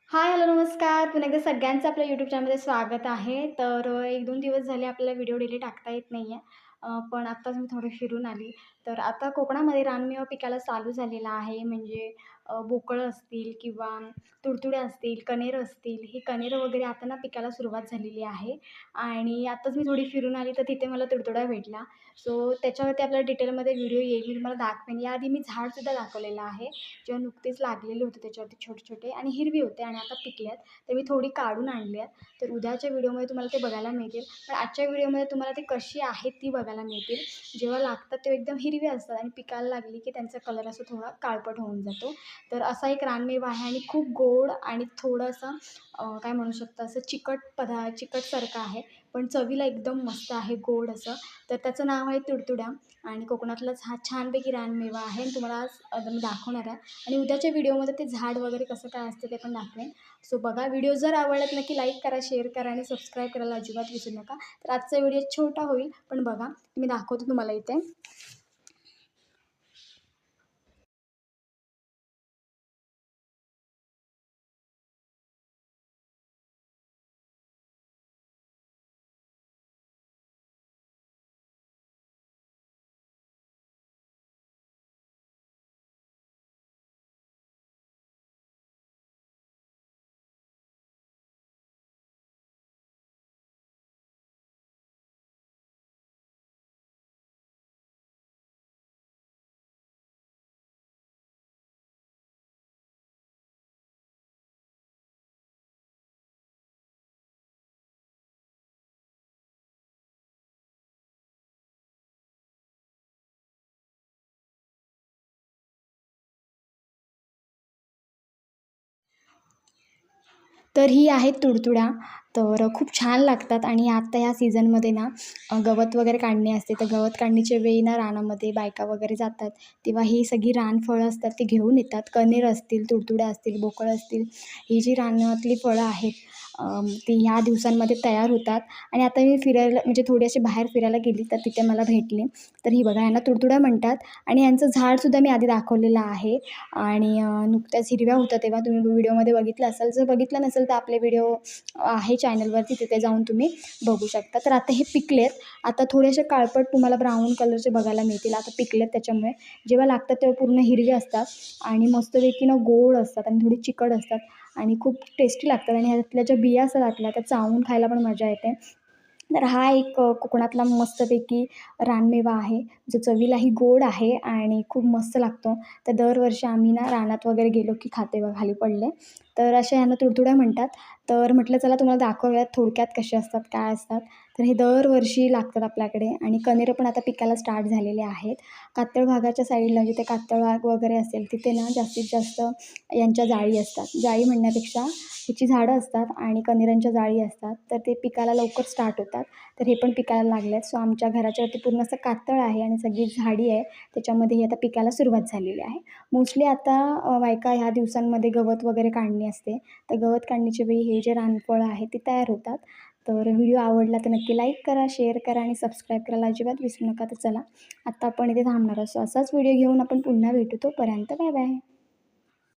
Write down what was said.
हाय, hello, नमस्कार. पुन्हा एकदा सगळ्यांचं आपल्या यूट्यूब चॅनलमध्ये स्वागत आहे. तर 1-2 दिवस झाले आपल्याला व्हिडिओ डेली टाकता येत नाही आहे. पण आत्ताच मी थोडे फिरून आली. तर आता कोकणामध्ये रानमेवा पिकायला चालू झालेला आहे. म्हणजे बोकळं असतील किंवा तुडतुड्या असतील, कण्हेरं असतील. ही कण्हेरं वगैरे आता ना पिकायला सुरुवात झालेली आहे. आणि आत्ताच मी थोडी फिरून आली, तर तिथे मला तुडतुडा भेटला. सो त्याच्यावरती आपल्याला डिटेलमध्ये व्हिडिओ येईल. मी तुम्हाला दाखवेन. याआधी मी झाडसुद्धा दाखवलेलं आहे. जेव्हा नुकतेच लागलेले होते त्याच्यावरती छोटे-छोटे आणि हिरवी होते आणि आता पिकले आहेत. तर मी थोडी काढून आणली आहेत. तर उद्याच्या व्हिडिओमध्ये तुम्हाला ते बघायला मिळतील. पण आजच्या व्हिडिओमध्ये तुम्हाला ते कशी आहेत ती बघायला मिळतील. जेव्हा लागतात तेव्हा एकदम हिरवी असतात आणि पिकायला लागली की त्यांचा कलर असा थोडा काळपट होऊन जातो. तर असा एक रानमेवा आहे आणि खूप गोड आणि थोडंसं काय म्हणू शकता असं चिकटसारखं आहे. पण चवीला एकदम मस्त आहे, गोड असं. तर त्याचं नाव आहे तुडतुड्या आणि कोकणातलाच हा छानपैकी रानमेवा आहे आणि तुम्हाला आज मी दाखवणार आहे. आणि उद्याच्या व्हिडिओमध्ये ते झाड वगैरे कसं काय असतं ते पण दाखवेन. सो बघा, व्हिडिओ जर आवडला तर नक्की लाईक करा, शेअर करा आणि सबस्क्राईब करायला अजिबात विसरू नका. तर आजचा व्हिडिओ छोटा होईल, पण बघा मी दाखवते तुम्हाला इथे. तर ही आहेत तुडतुड्या. तर खूप छान लागतात आणि आत्ता ह्या सीझनमध्ये ना गवत वगैरे काढणे असते. तर गवत काढणीच्या वेळी ना रानामध्ये बायका वगैरे जातात. तेव्हा ही सगळी रानफळं असतात ती घेऊन येतात. कण्हेर असतील, तुडतुड्या असतील, बोकळं असतील. ही जी रानातली फळं आहेत ती ह्या दिवसांमध्ये तयार होतात. आणि आता मी फिरायला म्हणजे थोडी अशी बाहेर फिरायला गेली तर तिथे मला भेटले. तर ही बघा, ह्यांना तुडतुड्या म्हणतात आणि यांचं झाडसुद्धा मी आधी दाखवलेलं आहे. आणि नुकत्याच हिरव्या होत्या तेव्हा तुम्ही व्हिडिओमध्ये बघितलं असाल. जर बघितलं नसेल तर आपले व्हिडिओ आहे चॅनलवरती, तिथे जाऊन तुम्ही बघू शकता. तर आता हे पिकलेत. आता थोडेसे काळपट तुम्हाला ब्राऊन कलरचे बघायला मिळतील. आता पिकलेत त्याच्यामुळे. जेव्हा लागतात तेव्हा पूर्ण हिरवे असतात आणि मस्तपैकी ना गोड असतात आणि थोडी चिकट असतात आणि खूप टेस्टी लागतात आणि ह्यातल्या ज्या बिया असतात आतल्या त्या चावून खायला पण मजा येते. तर हा एक कोकणातला मस्तपैकी रानमेवा आहे, जो चवीलाही गोड आहे आणि खूप मस्त लागतो. तर दरवर्षी आम्ही ना रानात वगैरे गेलो की खाते बघा, खाली पडले. तर अशा ह्यांना तुडतुड्या म्हणतात. तर म्हटलं चला तुम्हाला दाखवूयात थोडक्यात कसे असतात, काय असतात. तर हे दरवर्षी लागतात आपल्याकडे आणि कण्हेरं पण आता पिकायला स्टार्ट झालेले आहेत. कातळ भागाच्या साईडला जिथे कातळ भाग वगैरे असेल तिथे ना जास्तीत जास्त यांच्या जाळी असतात. जाळी म्हणण्यापेक्षा ह्याची झाडं असतात आणि कण्हेरांच्या जाळी असतात. तर ते पिकायला लवकर स्टार्ट होतात. तर हे पण पिकायला लागले आहेत. सो आमच्या घराच्यावरती पूर्ण असं कातळ आहे आणि सगळी झाडी आहे. त्याच्यामध्ये हे आता पिकायला सुरुवात झालेली आहे. मोस्टली आता बायका ह्या दिवसांमध्ये गवत वगैरे काढणी असते. तर गवत काढणीच्या वेळी हे जे रानफळं आहेत ती तयार होतात. तर व्हिडिओ आवडला तर नक्की लाईक करा, शेअर करा आणि सबस्क्राईब करायला अजिबात विसरू नका. तर चला, आत्ता आपण इथे थांबणार असतो. असाच व्हिडिओ घेऊन आपण पुन्हा भेटू. तोपर्यंत बाय बाय.